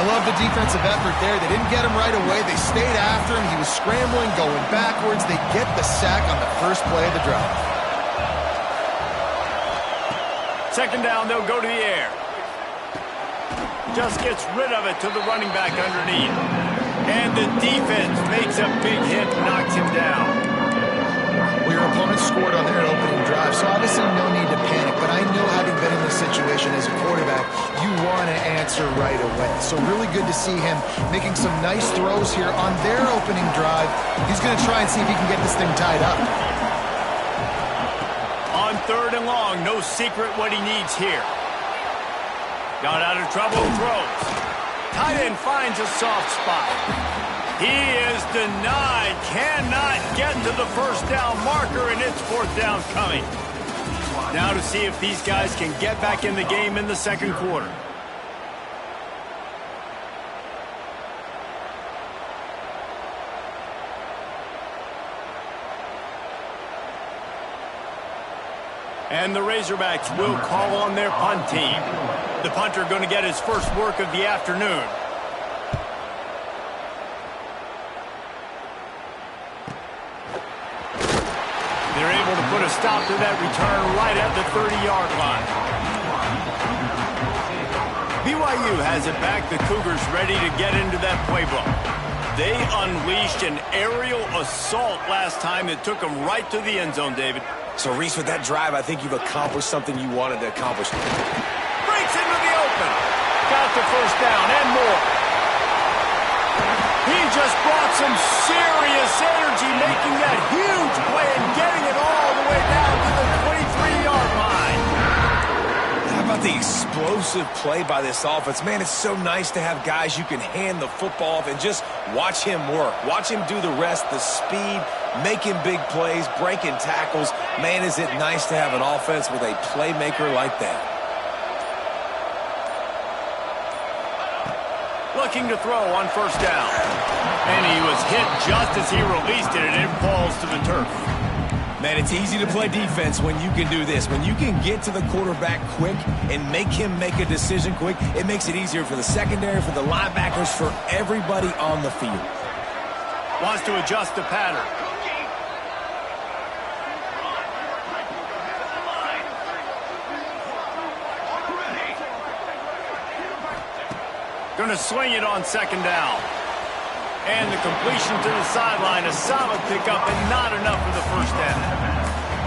I love the defensive effort there. They didn't get him right away. They stayed after him. He was scrambling, going backwards. They get the sack on the first play of the drive. Second down, they'll go to the air. Just gets rid of it to the running back underneath. And the defense makes a big hit, knocks him down. Well, your opponent scored on their opening drive, so obviously no need to panic. But I know, having been in this situation as a quarterback, you want to answer right away. So really good to see him making some nice throws here on their opening drive. He's going to try and see if he can get this thing tied up. On third and long, no secret what he needs here. Got out of trouble, throws. Tight end finds a soft spot. He is denied, cannot get to the first down marker, and it's fourth down coming. Now to see if these guys can get back in the game in the second quarter. And the Razorbacks will call on their punt team. The punter going to get his first work of the afternoon. They're able to put a stop to that return right at the 30-yard line. BYU has it back. The Cougars ready to get into that playbook. They unleashed an aerial assault last time that took them right to the end zone, David. So, Reese, with that drive, I think you've accomplished something you wanted to accomplish. Breaks into the open. Got the first down and more. He just brought some serious energy, making that huge play and getting it all the way down to the 23-yard line. How about the explosive play by this offense? Man, it's so nice to have guys you can hand the football off and just watch him work. Watch him do the rest, the speed, making big plays, breaking tackles. Man, is it nice to have an offense with a playmaker like that. Looking to throw on first down. And he was hit just as he released it, and it falls to the turf. Man, it's easy to play defense when you can do this. When you can get to the quarterback quick and make him make a decision quick, it makes it easier for the secondary, for the linebackers, for everybody on the field. Wants to adjust the pattern. Going to swing it on second down. And the completion to the sideline, a solid pickup and not enough for the first down.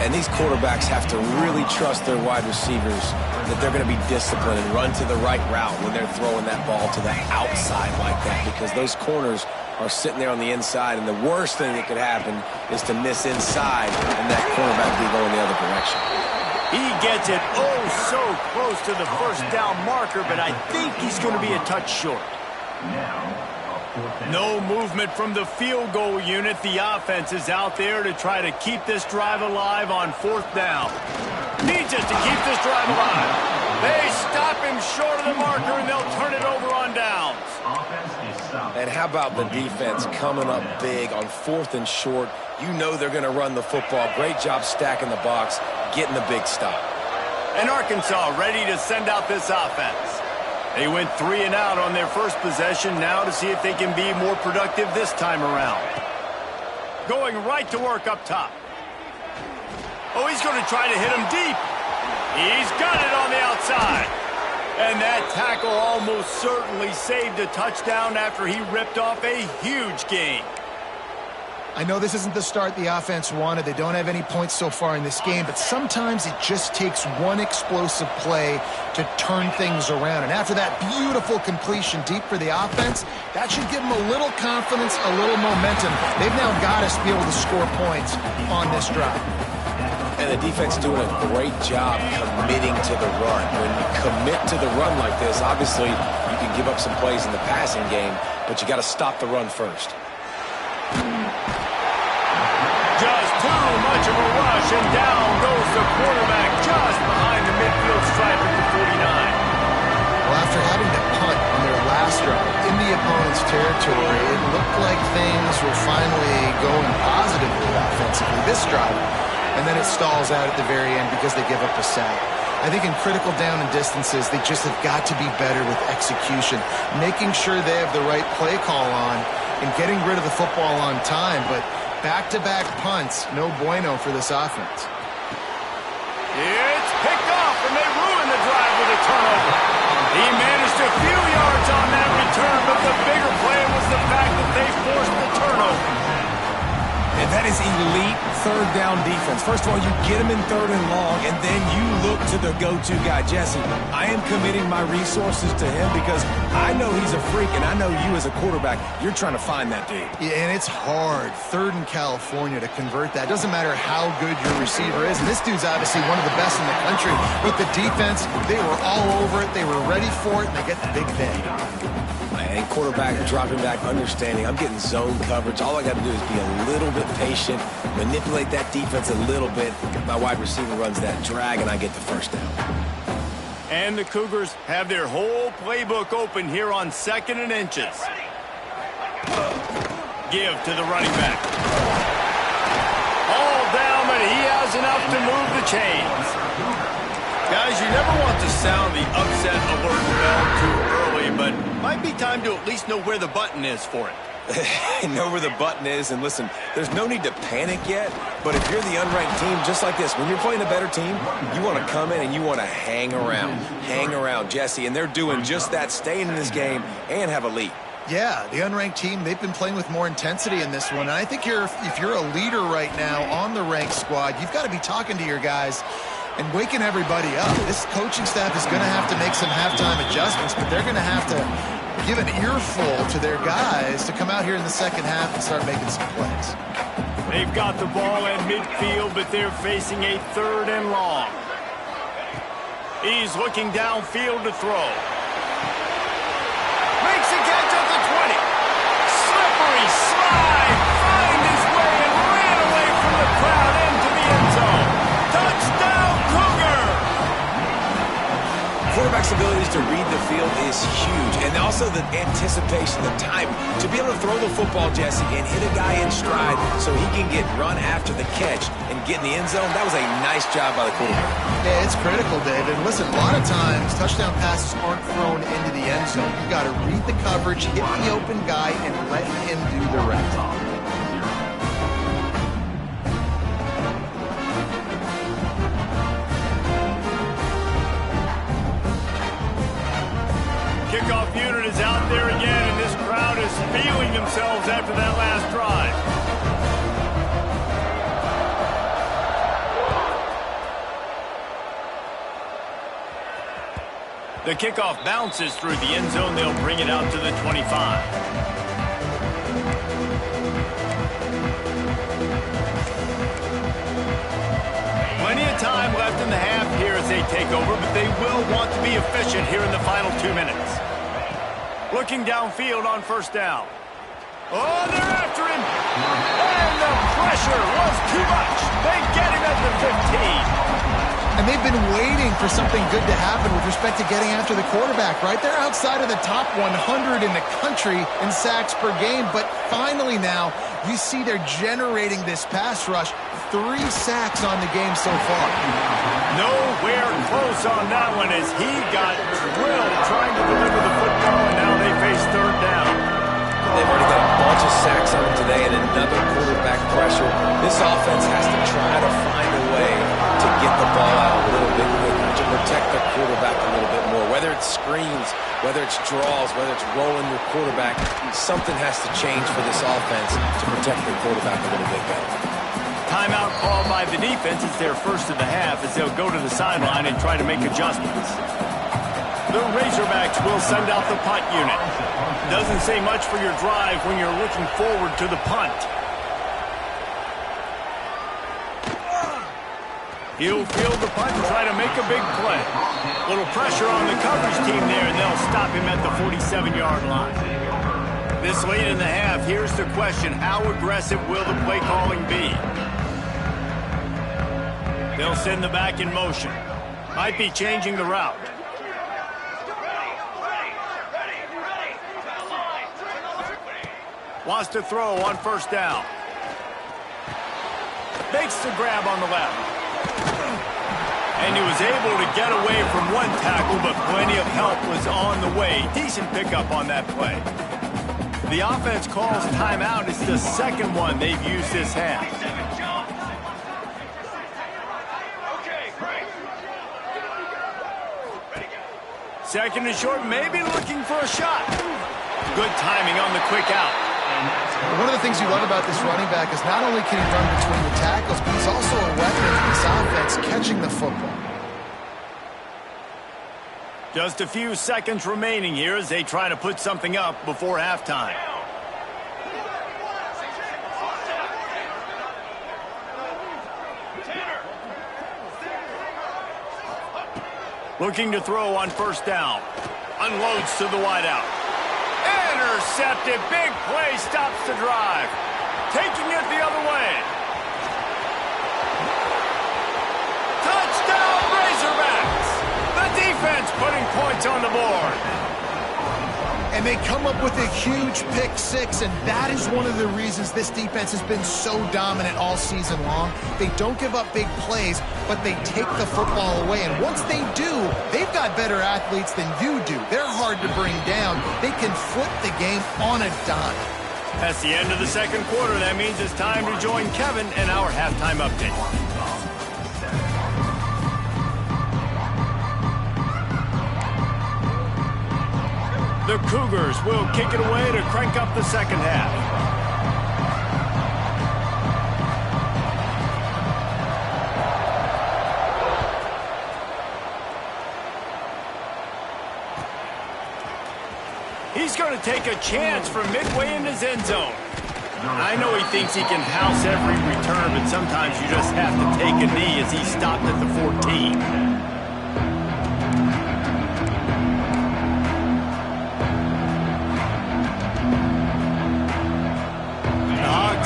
And these quarterbacks have to really trust their wide receivers that they're going to be disciplined and run to the right route when they're throwing that ball to the outside like that, because those corners are sitting there on the inside, and the worst thing that could happen is to miss inside and that cornerback be going the other direction. He gets it so close to the first down marker, but I think he's going to be a touch short. No movement from the field goal unit. The offense is out there to try to keep this drive alive on fourth down. Needs it to keep this drive alive. They stop him short of the marker, and they'll turn it over on downs. And how about the defense coming up big on fourth and short? You know they're going to run the football. Great job stacking the box, getting the big stop. And Arkansas ready to send out this offense. They went 3 and out on their first possession, now to see if they can be more productive this time around. Going right to work up top. Oh, he's going to try to hit him deep. He's got it on the outside. And that tackle almost certainly saved a touchdown after he ripped off a huge gain. I know this isn't the start the offense wanted. They don't have any points so far in this game, but sometimes it just takes one explosive play to turn things around. And after that beautiful completion deep for the offense, that should give them a little confidence, a little momentum. They've now got us to be able to score points on this drive. And the defense doing a great job committing to the run. When you commit to the run like this, obviously you can give up some plays in the passing game, but you got to stop the run first. Just too much of a rush, and down goes the quarterback just behind the midfield stripe at the 49. Well, after having to punt on their last drive in the opponent's territory, it looked like things were finally going positively offensively this drive, and then it stalls out at the very end because they give up a sack. I think in critical down and distances, they just have got to be better with execution, making sure they have the right play call on and getting rid of the football on time. But back-to-back punts, no bueno for this offense. It's picked off, and they ruin the drive with a turnover. He managed a few yards on that return, but the bigger play was the fact that they forced the turnover. And that is elite third down defense. First of all, you get him in third and long, and then you look to the go-to guy. Jesse, I am committing my resources to him because I know he's a freak, and I know you as a quarterback, you're trying to find that dude. Yeah, and it's hard, third in California, to convert that. Doesn't matter how good your receiver is. And this dude's obviously one of the best in the country. With the defense, they were all over it. They were ready for it, and they get the big thing. And quarterback dropping back, understanding I'm getting zone coverage. All I got to do is be a little bit patient, manipulate that defense a little bit. My wide receiver runs that drag, and I get the first down. And the Cougars have their whole playbook open here on 2nd and inches. Give to the running back. All down, but he has enough to move the chains. Guys, you never want to sound the upset alert bell too early, but might be time to at least know where the button is for it. Know where the button is, and listen, there's no need to panic yet, but if you're the unranked team, just like this, when you're playing a better team, you want to come in and you want to hang around, Jesse, and they're doing just that, staying in this game and have a lead. Yeah, the unranked team, they've been playing with more intensity in this one, and I think if you're a leader right now on the ranked squad, you've got to be talking to your guys and waking everybody up. This coaching staff is going to have to make some halftime adjustments, but they're going to have to give an earful to their guys to come out here in the second half and start making some plays. They've got the ball at midfield, but they're facing a 3rd and long. He's looking downfield to throw. Makes a catch at the 20. Slippery slide, find his way and ran away from the crowd into the end zone. Touchdown, Cougar! Quarterback's abilities to read the field is huge, and also the anticipation, the time to be able to throw the football, Jesse, and hit a guy in stride so he can get run after the catch and get in the end zone. That was a nice job by the quarterback. Yeah, it's critical, David. Listen, a lot of times touchdown passes aren't thrown into the end zone. You got to read the coverage, hit the open guy, and let him do the rest. Kickoff unit is out there again, and this crowd is feeling themselves after that last drive. The kickoff bounces through the end zone. They'll bring it out to the 25. Plenty of time left in the half here as they take over, but they will want to be efficient here in the final 2 minutes. Looking downfield on 1st down. Oh, they're after him. And the pressure was too much. They get him at the 15. And they've been waiting for something good to happen with respect to getting after the quarterback, right? They're outside of the top 100 in the country in sacks per game, but finally now you see they're generating this pass rush. 3 sacks on the game so far. Nowhere close on that one as he got drilled trying to deliver the football, and now they face 3rd down. They've already got a bunch of sacks on them today and another quarterback pressure. This offense has to try to find a way to get the ball out a little bit quicker, to protect the quarterback a little bit more. Whether it's screens, whether it's draws, whether it's rolling your quarterback, something has to change for this offense to protect the quarterback a little bit better. Timeout called by the defense. It's their first of the half as they'll go to the sideline and try to make adjustments. The Razorbacks will send out the punt unit. Doesn't say much for your drive when you're looking forward to the punt. He'll field the punt and try to make a big play. Little pressure on the coverage team there, and they'll stop him at the 47-yard line. This late in the half, here's the question. How aggressive will the play calling be? They'll send the back in motion. Might be changing the route. Wants to throw on 1st down. Makes the grab on the left. And he was able to get away from one tackle, but plenty of help was on the way. Decent pickup on that play. The offense calls timeout. It's the second one they've used this half. Second and short, maybe looking for a shot. Good timing on the quick out. One of the things you love about this running back is not only can he run between the tackles, but he's also a weapon in this offense catching the football. Just a few seconds remaining here as they try to put something up before halftime. Looking to throw on first down. Unloads to the wideout. Intercepted. Big play stops the drive. Taking it the other way. Touchdown Razorbacks. The defense putting points on the board. And they come up with a huge pick six, and that is one of the reasons this defense has been so dominant all season long. They don't give up big plays, but they take the football away. And once they do, they've got better athletes than you do. They're hard to bring down. They can flip the game on a dime. That's the end of the second quarter. That means it's time to join Kevin in our halftime update. The Cougars will kick it away to crank up the second half. He's going to take a chance from midway in his end zone. I know he thinks he can house every return, but sometimes you just have to take a knee as he stopped at the 14.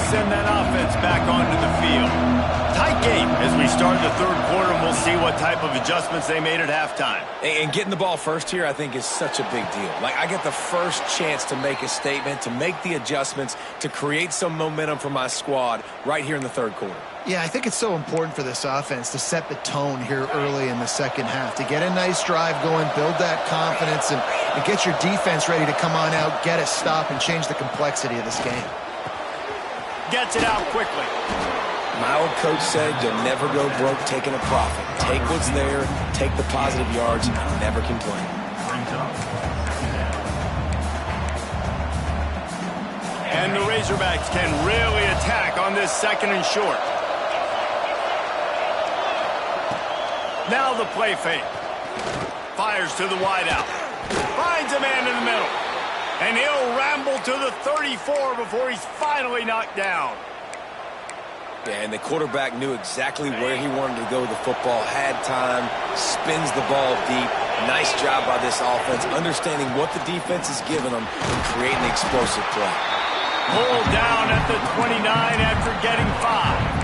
Send that offense back onto the field. Tight game as we start the third quarter, and we'll see what type of adjustments they made at halftime. And getting the ball first here, I think, is such a big deal. Like, I get the first chance to make a statement, to make the adjustments, to create some momentum for my squad right here in the third quarter. Yeah, I think it's so important for this offense to set the tone here early in the second half, to get a nice drive going, build that confidence, and get your defense ready to come on out, get a stop, and change the complexity of this game. Gets it out quickly. My old coach said you'll never go broke taking a profit. Take what's there, take the positive yards, and never complain. And the Razorbacks can really attack on this second and short. Now the play fake. Fires to the wideout. Finds a man in the middle. And he'll ramble to the 34 before he's finally knocked down. Yeah, and the quarterback knew exactly where he wanted to go with the football, had time, spins the ball deep. Nice job by this offense, understanding what the defense is giving them and creating the explosive play. Pulled down at the 29 after getting 5.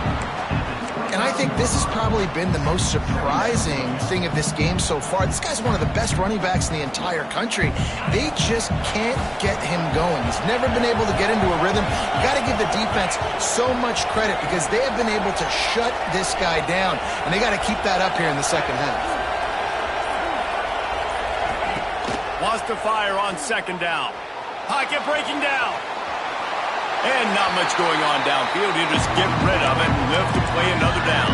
And I think this has probably been the most surprising thing of this game so far. This guy's one of the best running backs in the entire country. They just can't get him going. He's never been able to get into a rhythm. You got to give the defense so much credit because they have been able to shut this guy down, and they got to keep that up here in the second half. Wants to fire on second down. Pocket breaking down. And not much going on downfield. You just get rid of it and live to play another down.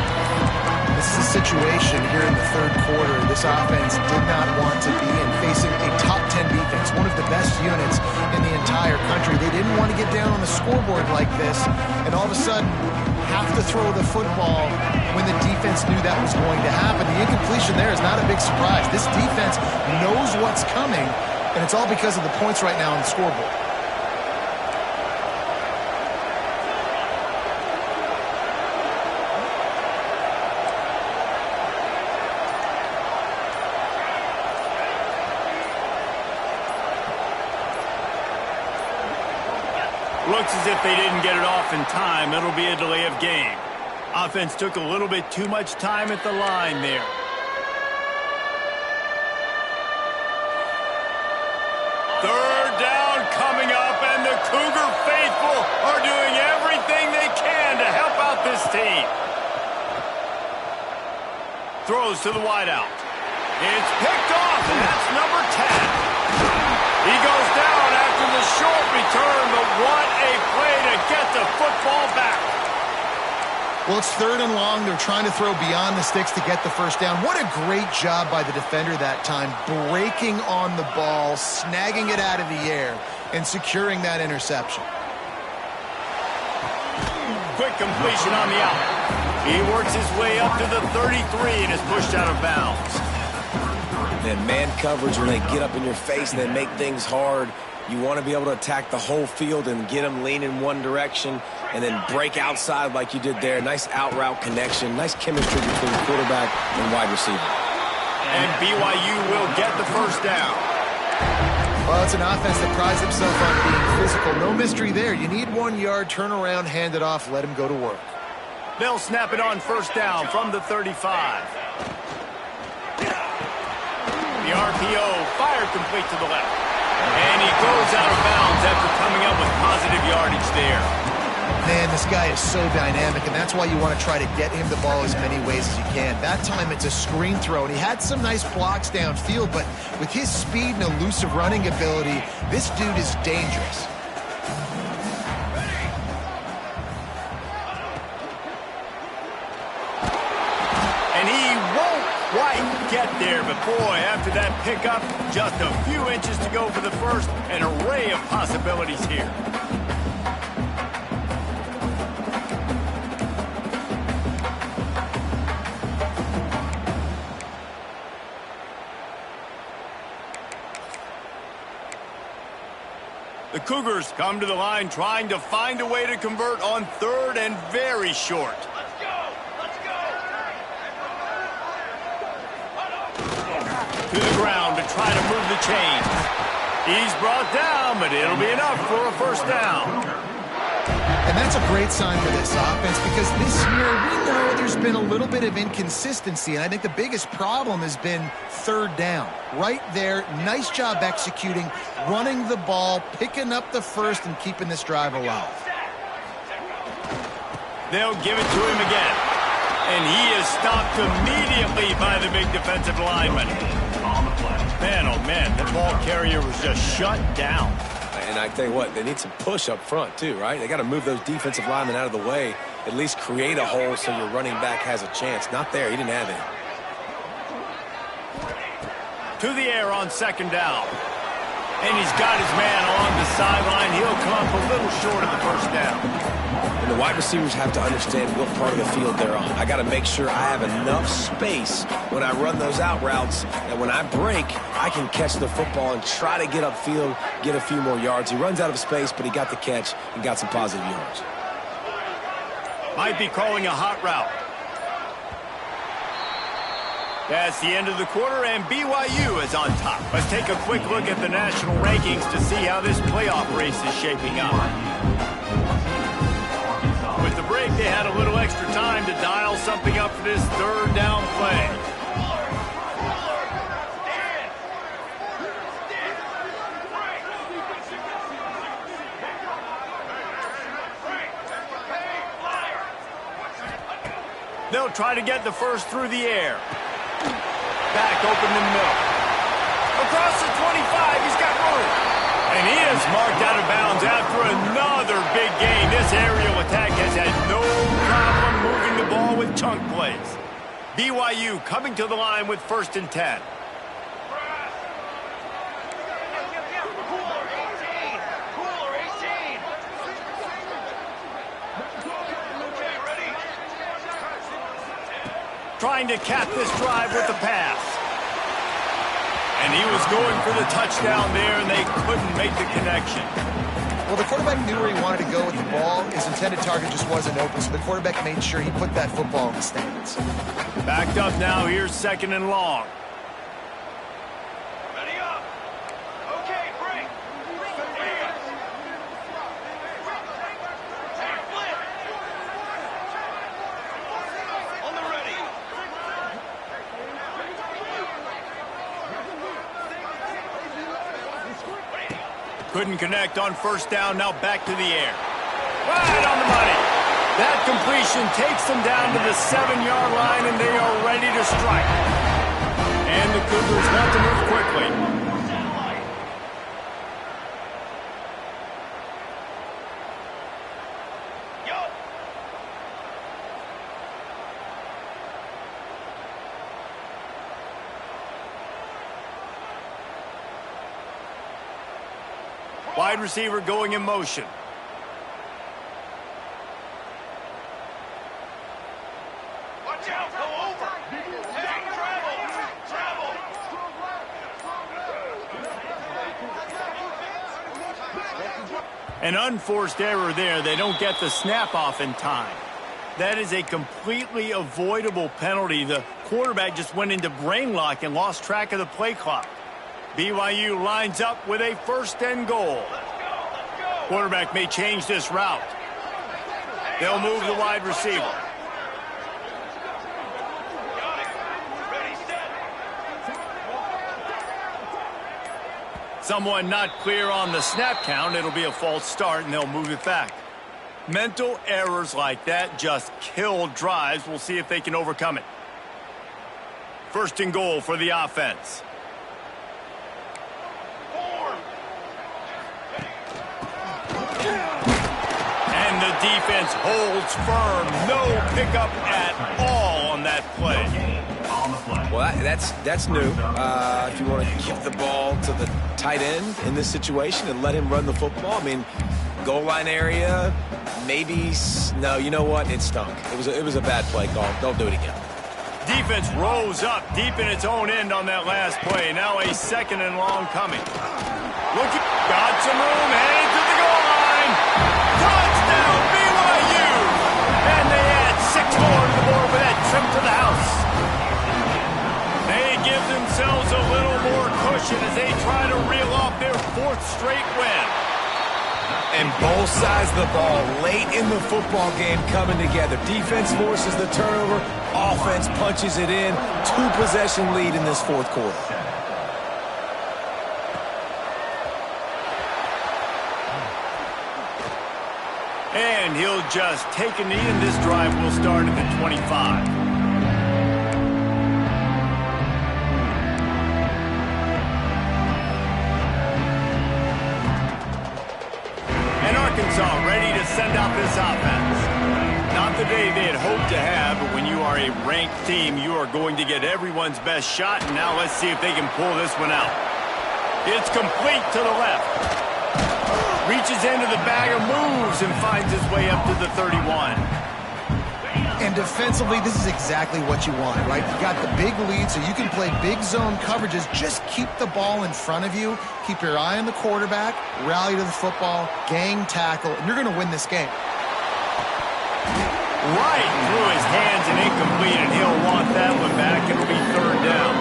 This is a situation here in the third quarter this offense did not want to be in, facing a top 10 defense, one of the best units in the entire country. They didn't want to get down on the scoreboard like this and all of a sudden have to throw the football when the defense knew that was going to happen. The incompletion there is not a big surprise. This defense knows what's coming, and it's all because of the points right now on the scoreboard. Looks as if they didn't get it off in time. It'll be a delay of game. Offense took a little bit too much time at the line there. Third down coming up, and the Cougar faithful are doing everything they can to help out this team. Throws to the wideout. It's picked off, and that's number 10. He goes down after the short return, but what a play to get the football back. Well, it's 3rd and long. They're trying to throw beyond the sticks to get the first down. What a great job by the defender that time, breaking on the ball, snagging it out of the air, and securing that interception. Quick completion on the out. He works his way up to the 33 and is pushed out of bounds. Then man coverage, when they get up in your face and they make things hard, you want to be able to attack the whole field and get them leaning one direction and then break outside like you did there. Nice out route connection, nice chemistry between quarterback and wide receiver. And BYU will get the first down. Well, it's an offense that prides themselves on being physical. No mystery there. You need 1 yard, turn around, hand it off, let him go to work. They'll snap it on first down from the 35. The RPO fired complete to the left. And he goes out of bounds after coming up with positive yardage there. Man, this guy is so dynamic, and that's why you want to try to get him the ball as many ways as you can. That time it's a screen throw, and he had some nice blocks downfield, but with his speed and elusive running ability, this dude is dangerous. And he won't quite get there, but boy, after that pickup, just a few inches to go for the first, an array of possibilities here. The Cougars come to the line trying to find a way to convert on 3rd and very short. Let's go! Let's go! To the ground to try to move the chains. He's brought down, but it'll be enough for a first down. And that's a great sign for this offense because this year we know there's been a little bit of inconsistency, and I think the biggest problem has been 3rd down. Right there, nice job executing, running the ball, picking up the first, and keeping this drive alive. They'll give it to him again. And he is stopped immediately by the big defensive lineman. Man, oh man, the ball carrier was just shut down. And I tell you what, they need some push up front too, right? They got to move those defensive linemen out of the way, at least create a hole so your running back has a chance. Not there, he didn't have it. To the air on 2nd down. And he's got his man on the sideline. He'll come up a little short of the first down. And the wide receivers have to understand what part of the field they're on. I got to make sure I have enough space when I run those out routes that when I break, I can catch the football and try to get upfield, get a few more yards. He runs out of space, but he got the catch and got some positive yards. Might be calling a hot route. That's the end of the quarter, and BYU is on top. Let's take a quick look at the national rankings to see how this playoff race is shaping up. With the break, they had a little extra time to dial something up for this 3rd down play. They'll try to get the first through the air. Back open in the middle. Across the 25, he's got room. And he is marked out of bounds after another big gain. This aerial attack has had no problem moving the ball with chunk plays. BYU coming to the line with 1st and 10. Trying to cap this drive with the pass. And he was going for the touchdown there, and they couldn't make the connection. Well, the quarterback knew where he wanted to go with the ball. His intended target just wasn't open, so the quarterback made sure he put that football in the stands. Backed up now. Here's 2nd and long. Ready up! Okay, break! Flip! On the ready! Couldn't connect on 1st down. Now back to the air. Right on the money. That completion takes them down to the 7-yard line, and they are ready to strike. And the Cougars want to move quickly. Wide receiver going in motion. Watch out, go over. Hey, travel. An unforced error there. They don't get the snap off in time. That is a completely avoidable penalty. The quarterback just went into brain lock and lost track of the play clock. BYU lines up with a 1st and goal. Quarterback may change this route. They'll move the wide receiver. Got it. Ready, set. Someone not clear on the snap count. It'll be a false start, and they'll move it back. Mental errors like that just kill drives. We'll see if they can overcome it. 1st and goal for the offense. And the defense holds firm. No pickup at all on that play. Well, that's new. If you want to give the ball to the tight end in this situation and let him run the football, I mean, goal line area, maybe. No, you know what? It stunk. It was a bad play call. Don't do it again. Defense rose up deep in its own end on that last play. Now a 2nd and long coming. Got some room, headed to the goal line. Touchdown, BYU! And they add 6 more to the board with that trip to the house. They give themselves a little more cushion as they try to reel off their 4th straight win. And both sides of the ball late in the football game coming together. Defense forces the turnover. Offense punches it in. 2-possession lead in this 4th quarter. And he'll just take a knee, and this drive will start at the 25. And Arkansas ready to send out this offense. Not the day they had hoped to have, but when you are a ranked team, you are going to get everyone's best shot, and now let's see if they can pull this one out. It's complete to the left. Reaches into the bag of moves and finds his way up to the 31. And defensively, this is exactly what you want, right? You got the big lead, so you can play big zone coverages. Just keep the ball in front of you. Keep your eye on the quarterback. Rally to the football. Gang tackle. And you're going to win this game. Right through his hands and incomplete, and he'll want that one back. It'll be 3rd down.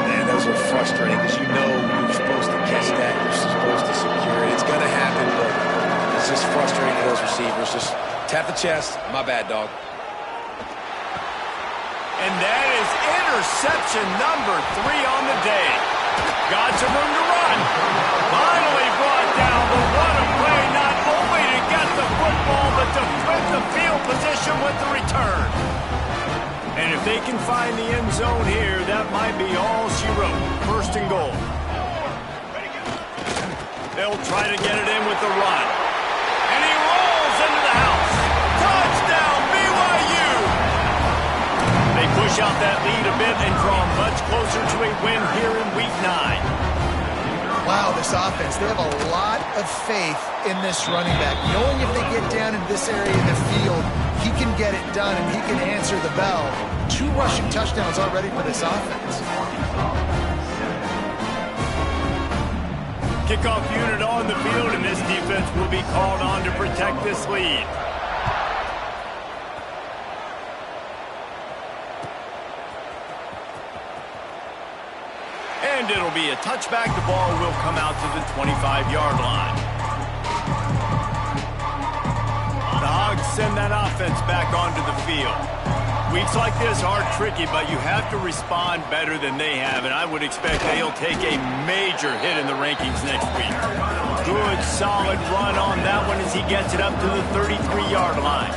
Man, those are frustrating because you know you're supposed to catch that. You're supposed to secure it. It's going to happen, but it's just frustrating to those receivers. Just tap the chest. My bad, dog. And that is interception number 3 on the day. Got some room to run. Finally brought down, but what a play, not only to get the football, but to flip the field position with the return. And if they can find the end zone here, that might be all she wrote. 1st and goal. They'll try to get it in with the run. And he rolls into the house. Touchdown, BYU! They push out that lead a bit and draw much closer to a win here in Week 9. Wow, this offense, they have a lot of faith in this running back. Knowing if they get down in this area of the field, he can get it done and he can answer the bell. 2 rushing touchdowns already for this offense. Kickoff unit on the field, and this defense will be called on to protect this lead. And it'll be a touchback. The ball will come out to the 25-yard line. The Hogs send that offense back onto the field. Weeks like this are tricky, but you have to respond better than they have, and I would expect they'll take a major hit in the rankings next week. Good, solid run on that one as he gets it up to the 33-yard line.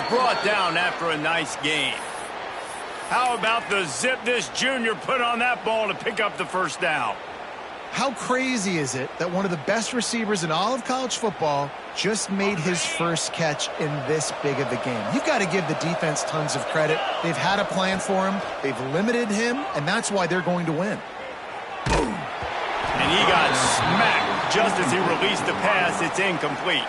brought down after a nice game. How about the zip this junior put on that ball to pick up the first down? How crazy is it that one of the best receivers in all of college football just made his first catch in this big of a game? You've got to give the defense tons of credit. They've had a plan for him. They've limited him, and that's why they're going to win. Boom. And he got smacked just as he released the pass. It's incomplete.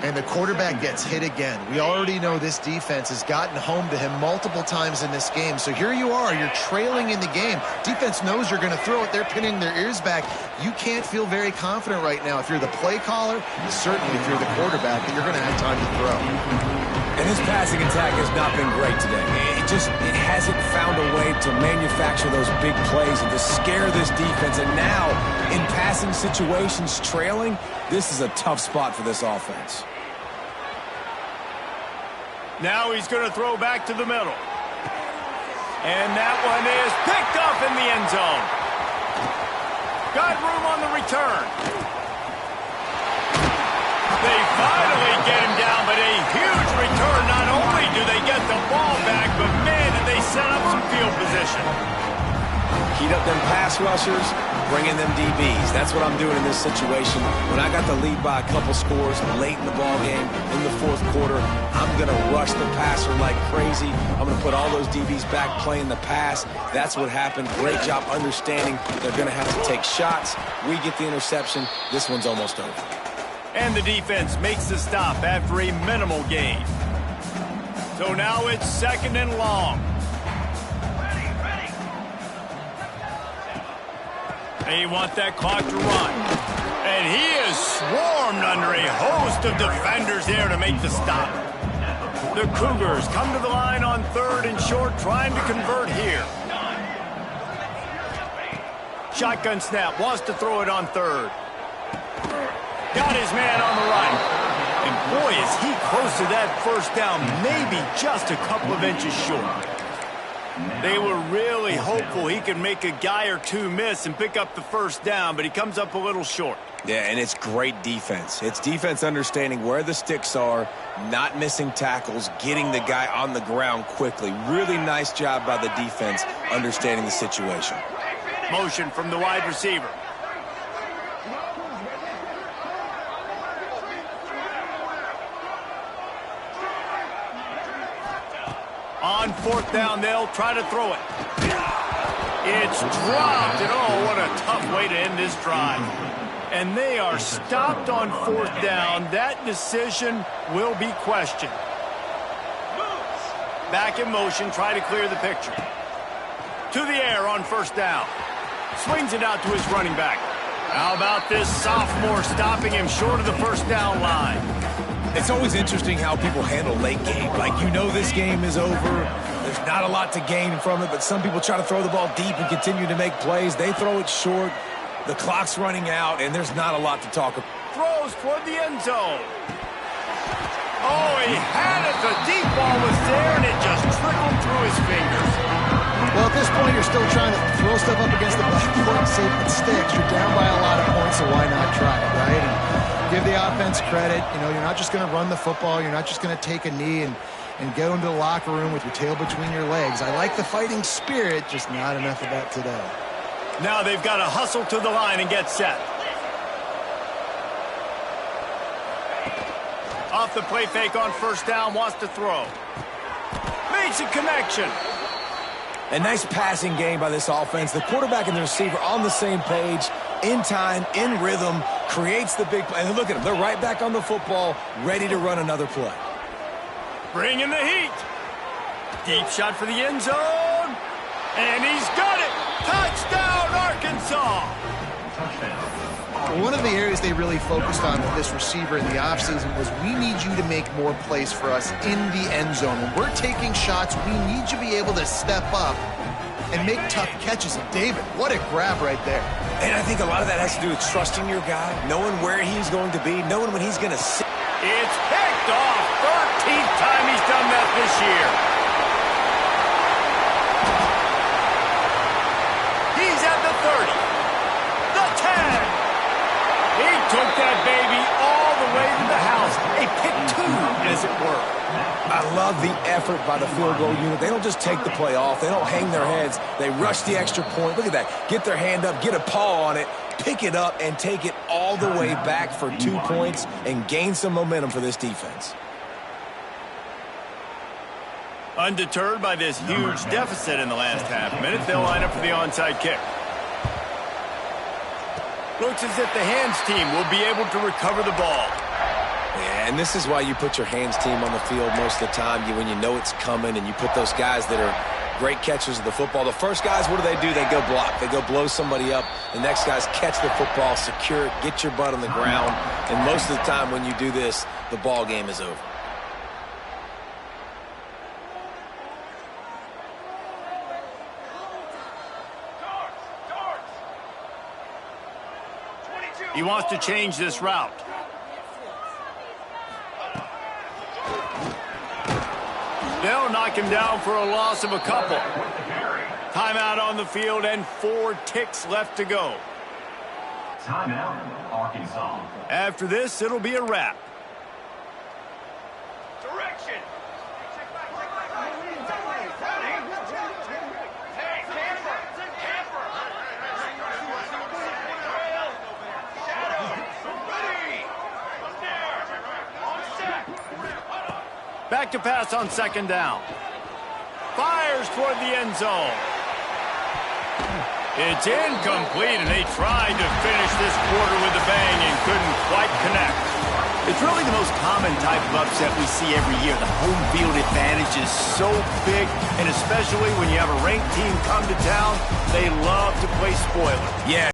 And the quarterback gets hit again. We already know this defense has gotten home to him multiple times in this game. So here you are, you're trailing in the game. Defense knows you're going to throw it. They're pinning their ears back. You can't feel very confident right now if you're the play caller, certainly if you're the quarterback, that you're going to have time to throw. And his passing attack has not been great today. It hasn't found a way to manufacture those big plays and to scare this defense. And now, in passing situations, trailing, this is a tough spot for this offense. Now he's going to throw back to the middle. And that one is picked up in the end zone. Got room on the return. They finally get him down, but a huge return. Not only do they get the ball back, but man, did they set up some field position. Heat up them pass rushers, bring in them DBs. That's what I'm doing in this situation. When I got the lead by a couple scores late in the ball game, in the fourth quarter, I'm going to rush the passer like crazy. I'm going to put all those DBs back playing the pass. That's what happened. Great job understanding they're going to have to take shots. We get the interception. This one's almost over. And the defense makes the stop after a minimal gain. So now it's 2nd and long. They want that clock to run. And he is swarmed under a host of defenders there to make the stop. The Cougars come to the line on 3rd and short, trying to convert here. Shotgun snap, wants to throw it on 3rd. Got his man on the right. And boy, is he close to that first down, maybe just a couple of inches short. They were really hopeful he could make a guy or two miss and pick up the first down, but he comes up a little short. Yeah, and it's great defense. It's defense understanding where the sticks are, not missing tackles, getting the guy on the ground quickly. Really nice job by the defense understanding the situation. Motion from the wide receiver. On 4th down, they'll try to throw it. It's dropped, and oh, what a tough way to end this drive. And they are stopped on 4th down. That decision will be questioned. Back in motion, try to clear the picture. To the air on 1st down. Swings it out to his running back. How about this sophomore stopping him short of the 1st down line? It's always interesting how people handle late game. Like, you know this game is over. There's not a lot to gain from it, but some people try to throw the ball deep and continue to make plays. They throw it short. The clock's running out, and there's not a lot to talk about. Throws toward the end zone. Oh, he had it. The deep ball was there, and it just trickled through his fingers. Well, at this point, you're still trying to throw stuff up against the blackboard and see if it sticks. You're down by a lot of points, so why not try it, right? And give the offense credit. You know, you're not just going to run the football. You're not just going to take a knee and go into the locker room with your tail between your legs. I like the fighting spirit, just not enough of that today. Now they've got to hustle to the line and get set. Off the play fake on 1st down, wants to throw. Makes a connection. A nice passing game by this offense. The quarterback and the receiver on the same page, in time, in rhythm, creates the big play. And look at them. They're right back on the football, ready to run another play. Bringing the heat. Deep shot for the end zone. And he's got it. Touchdown, Arkansas. One of the areas they really focused on with this receiver in the offseason was we need you to make more plays for us in the end zone. When we're taking shots, we need you to be able to step up and make tough catches. And David, what a grab right there. And I think a lot of that has to do with trusting your guy, knowing where he's going to be, knowing when he's going to sit. It's picked off. 13th time he's done that this year. He's at the 30. The 10. He took that baby all the way to the house. A pick 2, as it were. I love the effort by the field goal unit. They don't just take the play off. They don't hang their heads. They rush the extra point. Look at that. Get their hand up, get a paw on it, pick it up, and take it all the way back for 2 points and gain some momentum for this defense. Undeterred by this huge deficit in the last half minute, they'll line up for the onside kick. Looks as if the hands team will be able to recover the ball. Yeah, and this is why you put your hands team on the field most of the time when you know it's coming, and you put those guys that are great catchers of the football. The first guys, what do? They go block. They go blow somebody up. The next guys catch the football, secure it, get your butt on the ground. And most of the time when you do this, the ball game is over. He wants to change this route. They'll knock him down for a loss of a couple. Timeout on the field and 4 ticks left to go. Timeout, Arkansas. After this, it'll be a wrap. Direction. Hey, camper. Ready. On set. Back to pass on second down. Fires toward the end zone. It's incomplete, and they tried to finish this quarter with a bang and couldn't quite connect. It's really the most common type of upset we see every year. The home field advantage is so big, and especially when you have a ranked team come to town, they love to play spoiler. Yeah.